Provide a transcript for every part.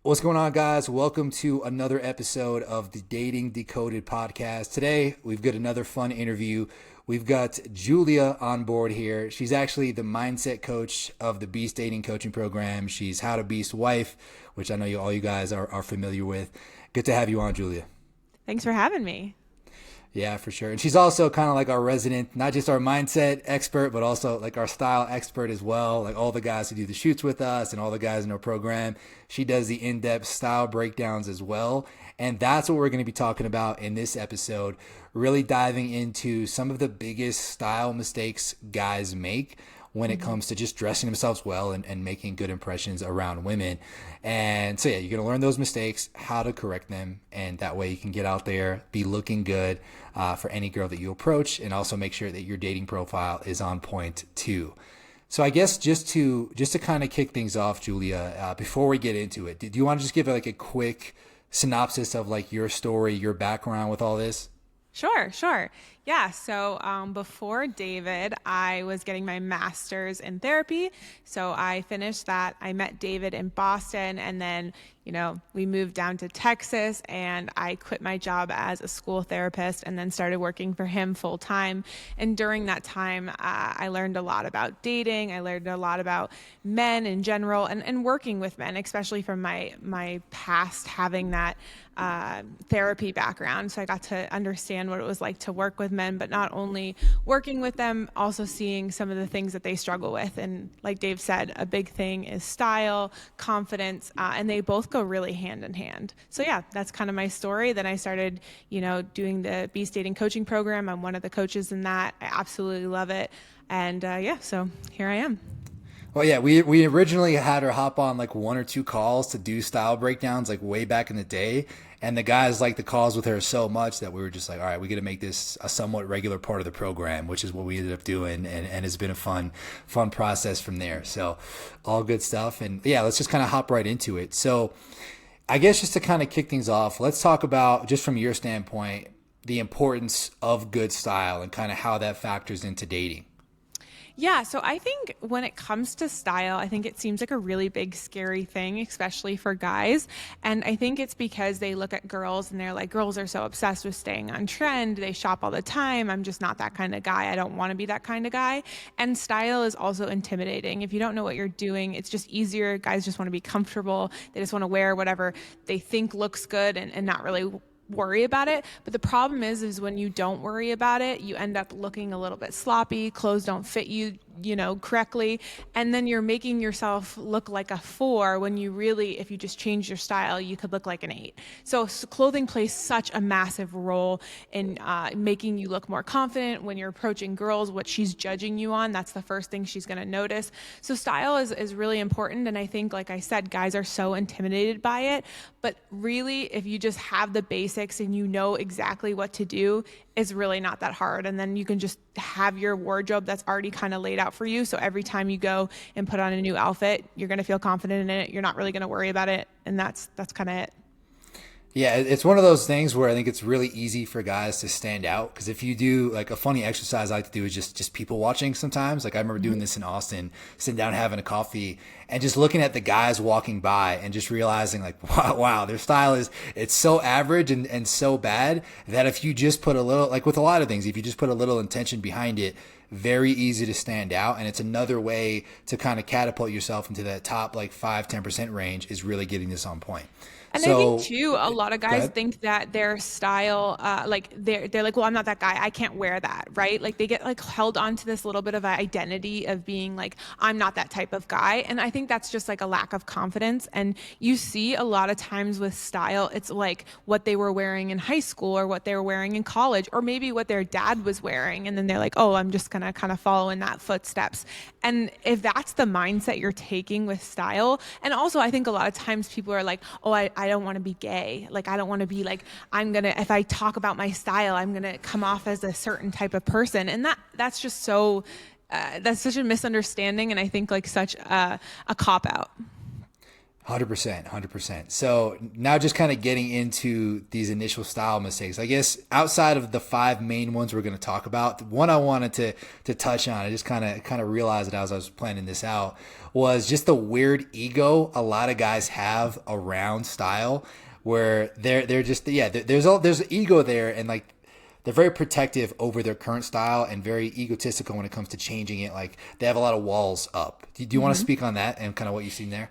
What's going on, guys? Welcome to another episode of the Dating Decoded podcast. Today, we've got another fun interview. We've got Julia on board here. She's actually the mindset coach of the Beast Dating Coaching Program. She's How to Beast Wife, which I know all you guys are familiar with. Good to have you on, Julia. Thanks for having me. Yeah, for sure. And she's also kind of like our resident, not just our mindset expert, but also like our style expert as well. Like all the guys who do the shoots with us and all the guys in our program. She does the in-depth style breakdowns as well. And that's what we're going to be talking about in this episode, really diving into some of the biggest style mistakes guys make when it comes to just dressing themselves well and making good impressions around women. And so, yeah, you're going to learn those mistakes, how to correct them. And that way you can get out there, be looking good for any girl that you approach, and also make sure that your dating profile is on point too. So I guess just to kind of kick things off, Julia, before we get into it, do you want to just give like a quick synopsis of like your story, your background with all this? Sure. Yeah. So before David, I was getting my master's in therapy. So I finished that. I met David in Boston, and then, we moved down to Texas, and I quit my job as a school therapist and then started working for him full time. And during that time, I learned a lot about dating. I learned a lot about men in general and working with men, especially from my past having that therapy background. So I got to understand what it was like to work with men, but not only working with them, also seeing some of the things that they struggle with. And like Dave said, a big thing is style, confidence, and they both go really hand in hand. So yeah, that's kind of my story. Then I started, doing the Beast Dating Coaching Program. I'm one of the coaches in that. I absolutely love it. And yeah, so here I am. Well, yeah, we originally had her hop on like one or two calls to do style breakdowns like way back in the day. And the guys liked the calls with her so much that we were just like, all right, we got to make this a somewhat regular part of the program, which is what we ended up doing. And it's been a fun process from there. So all good stuff. And yeah, let's just kind of hop right into it. So I guess just to kind of kick things off, let's talk about, just from your standpoint, the importance of good style and kind of how that factors into dating. Yeah, so I think when it comes to style, I think it seems like a really big, scary thing, especially for guys. And I think it's because they look at girls and they're like, girls are so obsessed with staying on trend. They shop all the time. I'm just not that kind of guy. I don't want to be that kind of guy. And style is also intimidating. If you don't know what you're doing, it's just easier. Guys just want to be comfortable. They just want to wear whatever they think looks good and not really worry about it. But the problem is when you don't worry about it, you end up looking a little bit sloppy. Clothes don't fit you, correctly. And then you're making yourself look like a 4 when you really, if you just change your style, you could look like an 8. So clothing plays such a massive role in making you look more confident when you're approaching girls. What she's judging you on, that's the first thing she's going to notice. So style is really important. And I think, like I said, guys are so intimidated by it. But really, if you just have the basics and you know exactly what to do, it's really not that hard. And then you can just have your wardrobe that's already kind of laid out for you. So every time you go and put on a new outfit, you're going to feel confident in it. You're not really going to worry about it. And that's kind of it. Yeah, it's one of those things where I think it's really easy for guys to stand out, because if you do like a funny exercise I like to do is just people watching sometimes. Like I remember doing this in Austin, sitting down having a coffee and just looking at the guys walking by and just realizing like, wow, their style it's so average and so bad that if you just put a little, like with a lot of things, if you just put a little intention behind it, very easy to stand out. And it's another way to kind of catapult yourself into that top like 5-10% range, is really getting this on point. And I think So too, a lot of go guys ahead. think that their style, like they're like, well, I'm not that guy. I can't wear that, right? Like they get like held onto this little bit of an identity of being like, I'm not that type of guy. And I think that's just like a lack of confidence. And you see a lot of times with style, it's like what they were wearing in high school or what they were wearing in college, or maybe what their dad was wearing. And then they're like, oh, I'm just gonna kind of follow in that footsteps. And if that's the mindset you're taking with style, and also I think a lot of times people are like, oh, I don't want to be gay. Like, I don't want to be like, if I talk about my style, I'm going to come off as a certain type of person. And that's just so, that's such a misunderstanding. And I think like such a cop out. 100%, 100%. So now just kind of getting into these initial style mistakes. I guess outside of the five main ones we're going to talk about, the one I wanted to touch on, I just kind of realized it as I was planning this out, was just the weird ego a lot of guys have around style, where they're just there's ego there, and like they're very protective over their current style and very egotistical when it comes to changing it. Like they have a lot of walls up. Do you want to speak on that and kind of what you've seen there?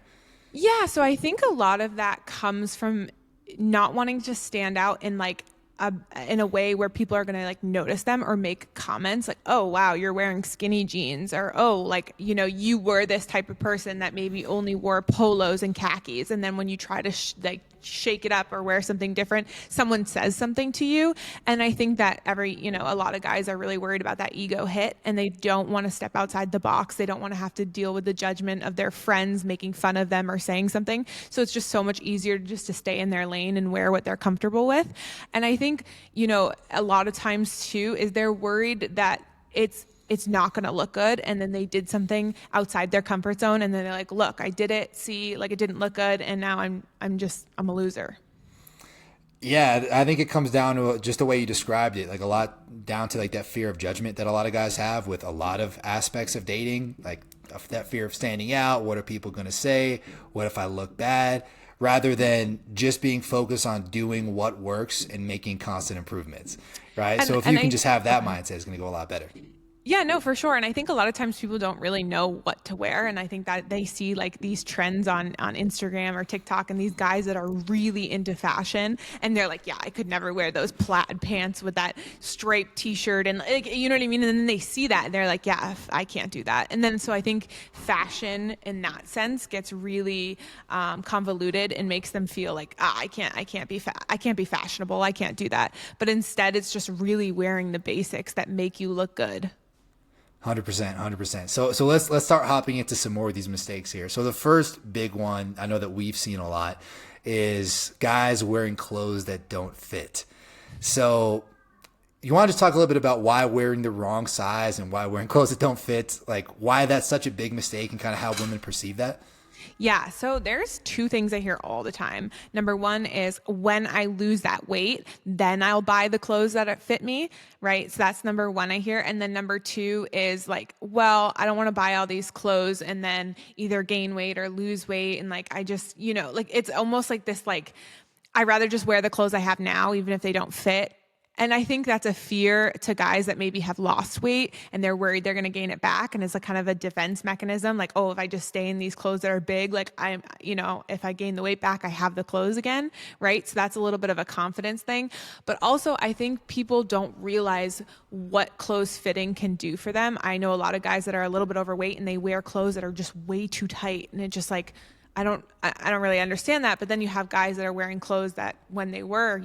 Yeah, so I think a lot of that comes from not wanting to stand out in like in a way where people are going to like notice them or make comments like, oh, wow, you're wearing skinny jeans, or, oh, like, you know, you were this type of person that maybe only wore polos and khakis. And then when you try to shake it up or wear something different, someone says something to you. And I think that a lot of guys are really worried about that ego hit, and they don't want to step outside the box. They don't want to have to deal with the judgment of their friends making fun of them or saying something. So it's just so much easier just to stay in their lane and wear what they're comfortable with. And I think, a lot of times too, is they're worried that it's not going to look good, and then they did something outside their comfort zone, and then they're like, look, I did it, see, like it didn't look good, and now I'm a loser. Yeah, I think it comes down to just the way you described it, like a lot down to like that fear of judgment that a lot of guys have with a lot of aspects of dating, like that fear of standing out. What are people going to say? What if I look bad? Rather than just being focused on doing what works and making constant improvements, right? So if you can just have that mindset, it's going to go a lot better. Yeah, no, for sure. And I think a lot of times people don't really know what to wear. And I think that they see like these trends on Instagram or TikTok, and these guys that are really into fashion, and they're like, yeah, I could never wear those plaid pants with that striped t-shirt. And like, you know what I mean? And then they see that and they're like, yeah, I can't do that. And then, so I think fashion in that sense gets really convoluted and makes them feel like, I can't be fashionable. I can't do that. But instead it's just really wearing the basics that make you look good. 100%, 100%. So let's start hopping into some more of these mistakes here. So the first big one I know that we've seen a lot is guys wearing clothes that don't fit. So you want to just talk a little bit about why wearing the wrong size and why wearing clothes that don't fit, like why that's such a big mistake and kind of how women perceive that? Yeah, so there's two things I hear all the time. Number one is when I lose that weight, then I'll buy the clothes that fit me, right? So that's number one I hear. And then number two is like, well, I don't want to buy all these clothes and then either gain weight or lose weight. And like, I just, like it's almost like this, like, I'd rather just wear the clothes I have now, even if they don't fit. And I think that's a fear to guys that maybe have lost weight and they're worried they're going to gain it back. And it's a kind of a defense mechanism. Like, oh, if I just stay in these clothes that are big, like if I gain the weight back, I have the clothes again. Right. So that's a little bit of a confidence thing. But also I think people don't realize what clothes fitting can do for them. I know a lot of guys that are a little bit overweight and they wear clothes that are just way too tight. And it's just like, I don't really understand that. But then you have guys that are wearing clothes that when they were,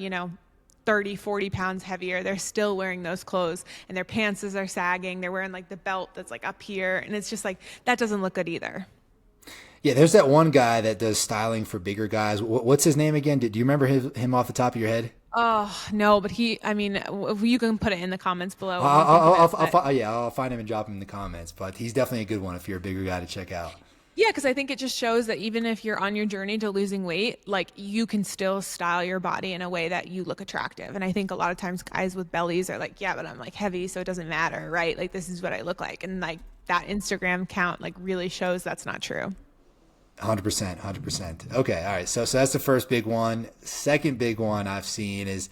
30, 40 pounds heavier, they're still wearing those clothes and their pants are sagging. They're wearing like the belt that's like up here. And it's just like, that doesn't look good either. Yeah, there's that one guy that does styling for bigger guys. What's his name again? Do you remember him off the top of your head? Oh, no, but you can put it in the comments below. I'll find him and drop him in the comments. But he's definitely a good one if you're a bigger guy to check out. Yeah, because I think it just shows that even if you're on your journey to losing weight, like you can still style your body in a way that you look attractive. And I think a lot of times guys with bellies are like, yeah, but I'm like heavy, so it doesn't matter, right? Like this is what I look like. And like that Instagram account like really shows that's not true. 100%, 100%. Okay, all right. So that's the first big one. Second big one I've seen is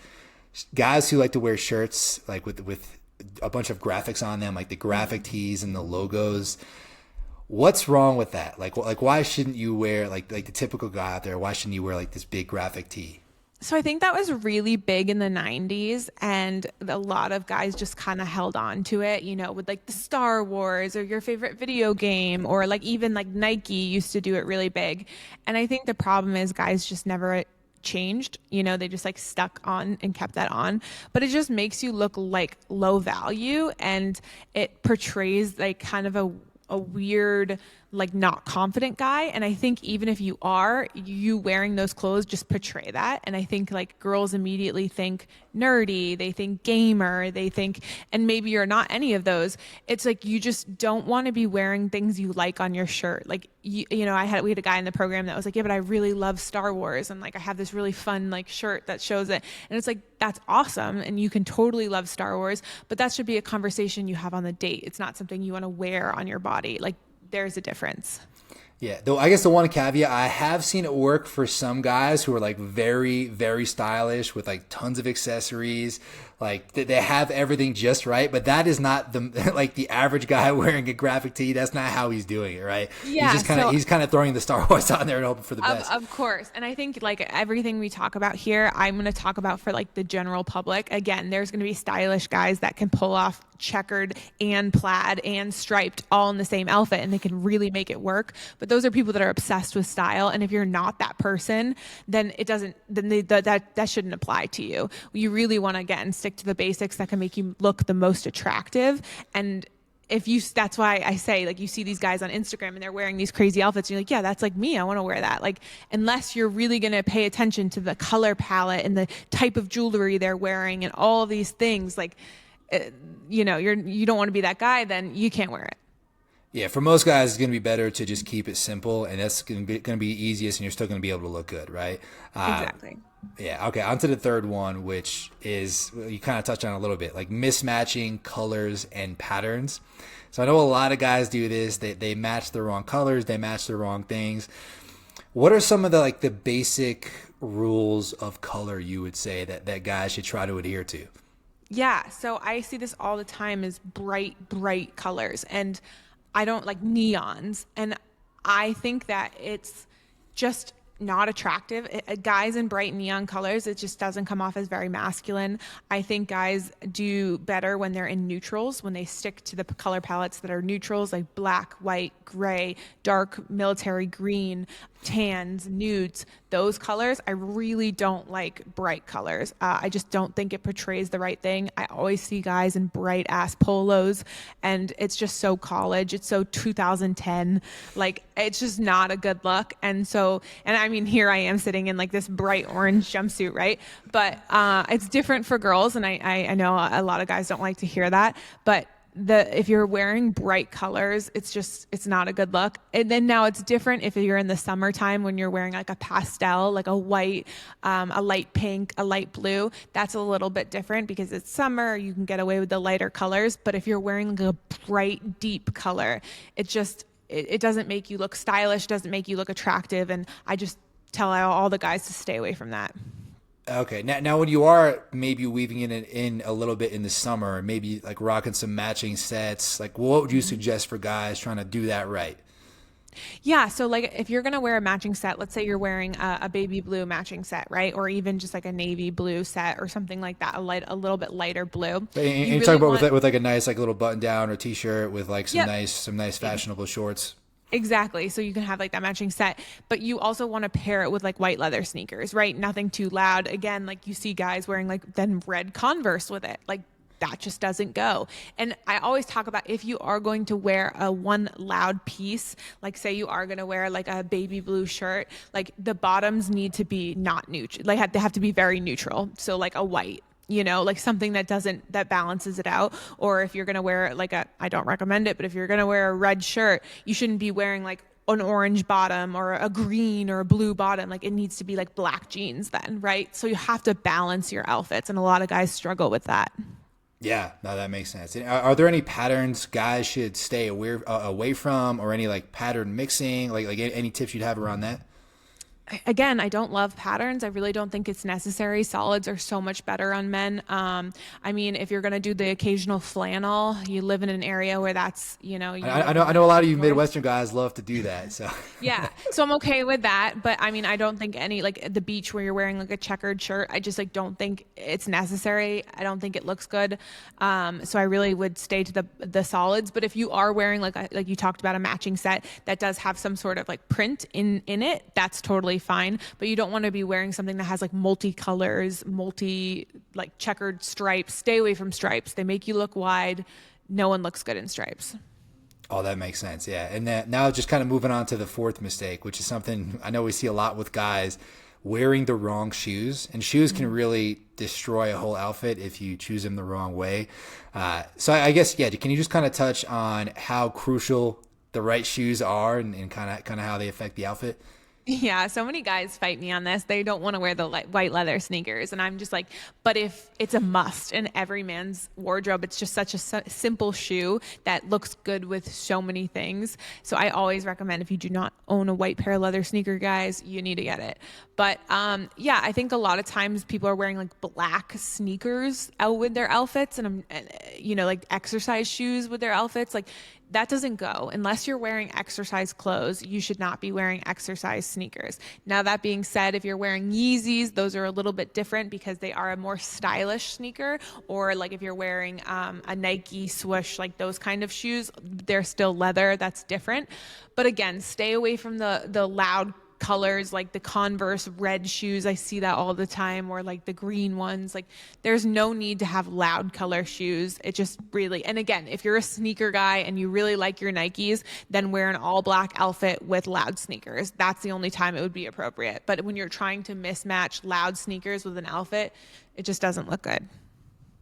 guys who like to wear shirts like with a bunch of graphics on them, like the graphic tees and the logos. What's wrong with that? Like why shouldn't you wear like the typical guy out there? Why shouldn't you wear like this big graphic tee? So I think that was really big in the 90s, and a lot of guys just kind of held on to it, with like the Star Wars or your favorite video game, or like even like Nike used to do it really big. And I think the problem is guys just never changed, they just like stuck on and kept that on, but it just makes you look like low value, and it portrays like kind of a weird like not confident guy. And I think even if you are, you wearing those clothes just portray that. And I think like girls immediately think nerdy, they think gamer, they think, and maybe you're not any of those. It's like you just don't want to be wearing things you like on your shirt. Like you know, we had a guy in the program that was like, yeah, but I really love Star Wars, and like I have this really fun like shirt that shows it. And it's like, that's awesome, and you can totally love Star Wars, but that should be a conversation you have on the date. It's not something you want to wear on your body. Like, there's a difference. Yeah, though I guess the one caveat, I have seen it work for some guys who are like very, very stylish with like tons of accessories. Like they have everything just right, but that is not the like the average guy wearing a graphic tee. That's not how he's doing it, right? Yeah, he's kind of throwing the Star Wars on there and hoping for the best. Of course. And I think like everything we talk about here, I'm going to talk about for like the general public. Again, there's going to be stylish guys that can pull off checkered and plaid and striped all in the same outfit, and they can really make it work. But those are people that are obsessed with style. And if you're not that person, then that shouldn't apply to you. You really want to, again, stick to the basics that can make you look the most attractive. And that's why I say, like, you see these guys on Instagram and they're wearing these crazy outfits, and you're like, yeah, that's like me. I want to wear that. Like, unless you're really going to pay attention to the color palette and the type of jewelry they're wearing and all of these things, like, you know, you don't want to be that guy, then you can't wear it. Yeah, for most guys, it's going to be better to just keep it simple, and that's going to be easiest, and you're still going to be able to look good, right? Exactly. Yeah, okay, on to the third one, which is, you kind of touched on a little bit, like mismatching colors and patterns. So I know a lot of guys do this. They match the wrong colors, they match the wrong things. What are some of the like the basic rules of color you would say that guys should try to adhere to? Yeah, so I see this all the time as bright colors, and I don't like neons, and I think that it's just not attractive. Guys in bright neon colors, it just doesn't come off as very masculine. I think guys do better when they're in neutrals, when they stick to the color palettes that are neutrals, like black, white, gray, dark military green, tans, nudes. Those colors, I really don't like bright colors. I just don't think it portrays the right thing. I always see guys in bright ass polos, and it's just so college. It's so 2010. Like, it's just not a good look. And I mean, here I am sitting in like this bright orange jumpsuit, right? But it's different for girls, and I know a lot of guys don't like to hear that, but if you're wearing bright colors, it's not a good look. And then now it's different if you're in the summertime when you're wearing like a pastel, like a white, a light pink, a light blue. That's a little bit different because it's summer. You can get away with the lighter colors. But if you're wearing like a bright, deep color, it doesn't make you look stylish, doesn't make you look attractive. And I just tell all the guys to stay away from that. Okay. Now when you are maybe weaving it in a little bit in the summer, maybe like rocking some matching sets, like what would you suggest for guys trying to do that right? Yeah. So like if you're going to wear a matching set, let's say you're wearing a baby blue matching set, right? Or even just like a navy blue set or something like that, a little bit lighter blue. And you talk about with like a nice like little button down or t-shirt with like some nice fashionable shorts. Exactly. So you can have like that matching set, but you also want to pair it with like white leather sneakers, right? Nothing too loud. Again, like you see guys wearing like then red Converse with it. Like that just doesn't go. And I always talk about if you are going to wear a one loud piece, like say you are going to wear like a baby blue shirt, like the bottoms need to be not neutral. Like they have to be very neutral. So like a white, you know, like something that balances it out. Or if you're going to wear like I don't recommend it, but if you're going to wear a red shirt, you shouldn't be wearing like an orange bottom or a green or a blue bottom. Like it needs to be like black jeans then, right? So you have to balance your outfits. And a lot of guys struggle with that. Yeah, no, that makes sense. Are there any patterns guys should stay away from, or any like pattern mixing, like any tips you'd have around that? Again, I don't love patterns. I really don't think it's necessary. Solids are so much better on men. I mean, if you're going to do the occasional flannel, you live in an area where that's, you know. I know a lot of you Midwestern guys love to do that. So yeah, so I'm okay with that. But I mean, I don't think any, like at the beach where you're wearing like a checkered shirt, I just like don't think it's necessary. I don't think it looks good. So I really would stay to the solids. But if you are wearing like you talked about a matching set that does have some sort of like print in it, that's totally fine. But you don't want to be wearing something that has like multi-colors, like checkered stripes. Stay away from stripes. They make you look wide. No one looks good in stripes. Oh, that makes sense. Yeah. And that now just kind of moving on to the fourth mistake, which is something I know we see a lot with guys wearing the wrong shoes. And shoes can really destroy a whole outfit if you choose them the wrong way. So I guess, yeah, can you just kind of touch on how crucial the right shoes are and kind of how they affect the outfit? Yeah, so many guys fight me on this. They don't want to wear the white leather sneakers. And I'm just like, but if it's a must in every man's wardrobe, it's just such a simple shoe that looks good with so many things. So I always recommend if you do not own a white pair of leather sneaker, guys, you need to get it. But yeah, I think a lot of times people are wearing like black sneakers out with their outfits and like exercise shoes with their outfits. Like that doesn't go unless you're wearing exercise clothes. You should not be wearing exercise sneakers. Now, that being said, if you're wearing Yeezys, those are a little bit different because they are a more stylish sneaker. Or like if you're wearing a Nike swoosh, like those kind of shoes, they're still leather. That's different. But again, stay away from the loud colors, like the Converse red shoes. I see that all the time, or like the green ones. Like there's no need to have loud color shoes. It just really, and again, if you're a sneaker guy and you really like your Nikes, then wear an all black outfit with loud sneakers. That's the only time it would be appropriate. But when you're trying to mismatch loud sneakers with an outfit, it just doesn't look good.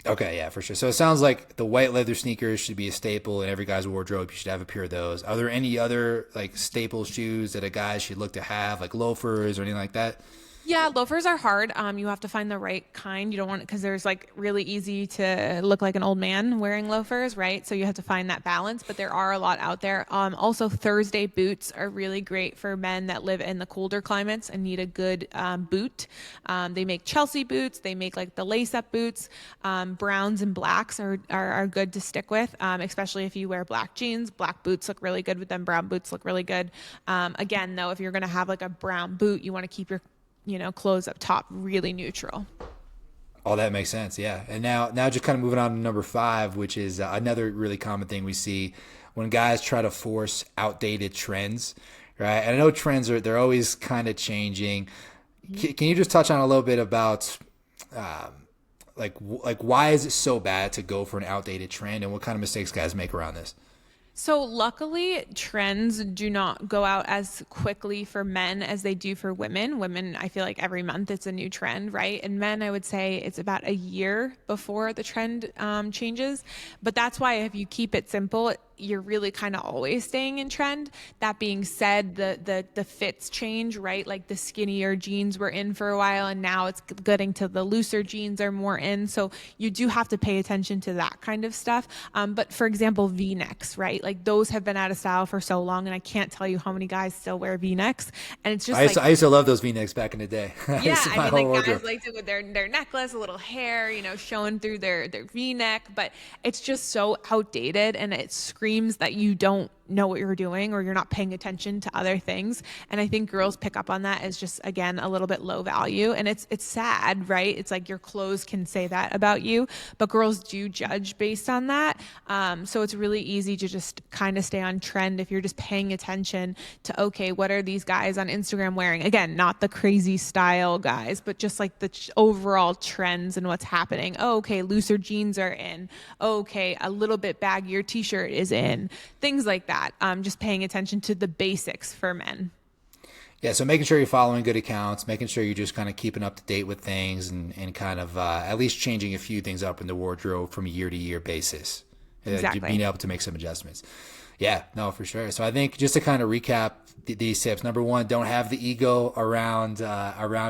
Okay, yeah, for sure. So it sounds like the white leather sneakers should be a staple in every guy's wardrobe. You should have a pair of those. Are there any other like staple shoes that a guy should look to have, like loafers or anything like that? Yeah, loafers are hard. You have to find the right kind. You don't want it because there's like really easy to look like an old man wearing loafers, right? So you have to find that balance, but there are a lot out there. Also, Thursday boots are really great for men that live in the colder climates and need a good boot. They make Chelsea boots. They make like the lace-up boots. Browns and blacks are good to stick with, especially if you wear black jeans. Black boots look really good with them. Brown boots look really good. Again, though, if you're going to have like a brown boot, you want to keep your clothes up top really neutral. Oh, that makes sense. Yeah. And now just kind of moving on to number five, which is another really common thing we see when guys try to force outdated trends, right? And I know trends they're always kind of changing. Can you just touch on a little bit about like why is it so bad to go for an outdated trend and what kind of mistakes guys make around this? So luckily, trends do not go out as quickly for men as they do for women. Women, I feel like every month it's a new trend, right? And men, I would say it's about a year before the trend changes. But that's why if you keep it simple, you're really kind of always staying in trend. That being said, the fits change, right? Like the skinnier jeans were in for a while and now it's getting to the looser jeans are more in. So you do have to pay attention to that kind of stuff. But for example, V-necks, right? Like those have been out of style for so long and I can't tell you how many guys still wear V-necks. And it's just I used to love those V-necks back in the day. Yeah, I mean, like guys liked it with their necklace, a little hair, showing through their V-neck, but it's just so outdated and it screams that you don't know what you're doing or you're not paying attention to other things. And I think girls pick up on that as just, again, a little bit low value. And it's sad, right? It's like your clothes can say that about you, but girls do judge based on that. So it's really easy to just kind of stay on trend if you're just paying attention to, okay, what are these guys on Instagram wearing? Again, not the crazy style guys, but just like the overall trends and what's happening. Oh, okay, looser jeans are in. Oh, okay, a little bit baggier t-shirt is in. Things like that. Just paying attention to the basics for men. Yeah, so making sure you're following good accounts, making sure you're just kind of keeping up to date with things and kind of at least changing a few things up in the wardrobe from a year to year basis. Exactly. Being able to make some adjustments. Yeah, no, for sure. So I think just to kind of recap these tips, number one, don't have the ego around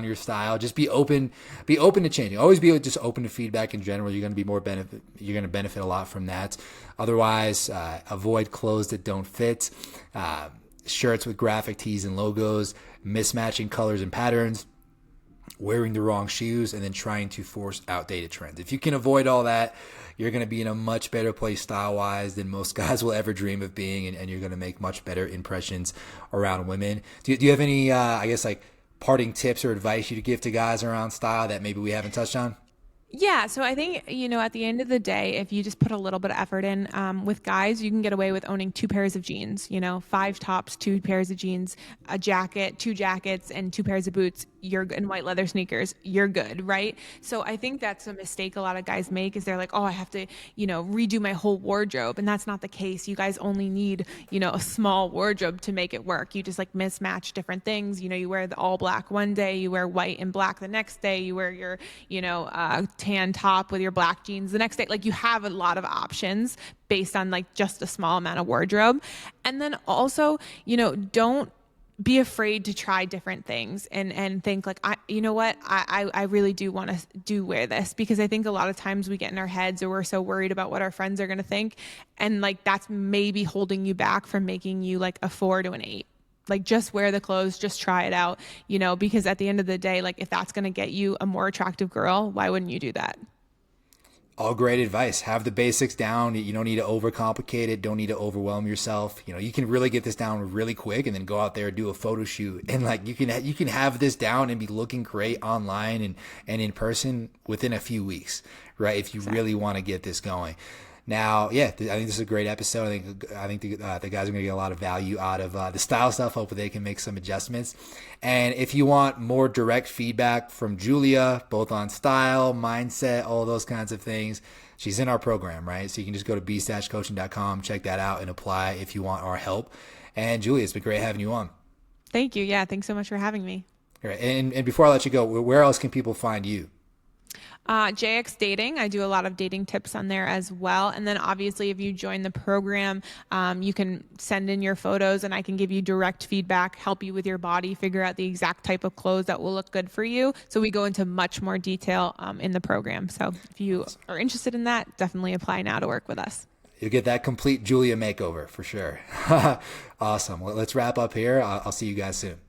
your style. Just be open to changing. Always be just open to feedback in general. You're going to benefit a lot from that. Otherwise, avoid clothes that don't fit. Shirts with graphic tees and logos, mismatching colors and patterns, wearing the wrong shoes, and then trying to force outdated trends. If you can avoid all that, you're going to be in a much better place style-wise than most guys will ever dream of being, and you're going to make much better impressions around women. Do you have any, I guess, like parting tips or advice you to give to guys around style that maybe we haven't touched on? Yeah, so I think, at the end of the day, if you just put a little bit of effort in, with guys, you can get away with owning two pairs of jeans, five tops, two pairs of jeans, a jacket, two jackets, and two pairs of boots. You're good, and white leather sneakers. You're good, right? So I think that's a mistake a lot of guys make is they're like, oh, I have to, redo my whole wardrobe. And that's not the case. You guys only need, a small wardrobe to make it work. You just like mismatch different things. You wear the all black one day, you wear white and black the next day, you wear your, tan top with your black jeans the next day. Like you have a lot of options based on like just a small amount of wardrobe. And then also, don't be afraid to try different things and think like, I really do want to wear this, because I think a lot of times we get in our heads or we're so worried about what our friends are going to think. And like, that's maybe holding you back from making you like a 4 to an 8. Like just wear the clothes, just try it out, because at the end of the day, like if that's going to get you a more attractive girl, why wouldn't you do that? All great advice. Have the basics down. You don't need to overcomplicate it. Don't need to overwhelm yourself. You can really get this down really quick and then go out there and do a photo shoot. And like you can have this down and be looking great online and in person within a few weeks, right? If you really want to get this going. Now, yeah, I think this is a great episode. I think the guys are going to get a lot of value out of the style stuff. Hopefully they can make some adjustments. And if you want more direct feedback from Julia, both on style, mindset, all those kinds of things, she's in our program, right? So you can just go to bstashcoaching.com, check that out, and apply if you want our help. And Julia, it's been great having you on. Thank you. Yeah, thanks so much for having me. All right. And before I let you go, where else can people find you? JX Dating. I do a lot of dating tips on there as well. And then obviously if you join the program, you can send in your photos and I can give you direct feedback, help you with your body, figure out the exact type of clothes that will look good for you. So we go into much more detail in the program. So if you are interested in that, definitely apply now to work with us. You'll get that complete Julia makeover for sure. Awesome. Well, let's wrap up here. I'll see you guys soon.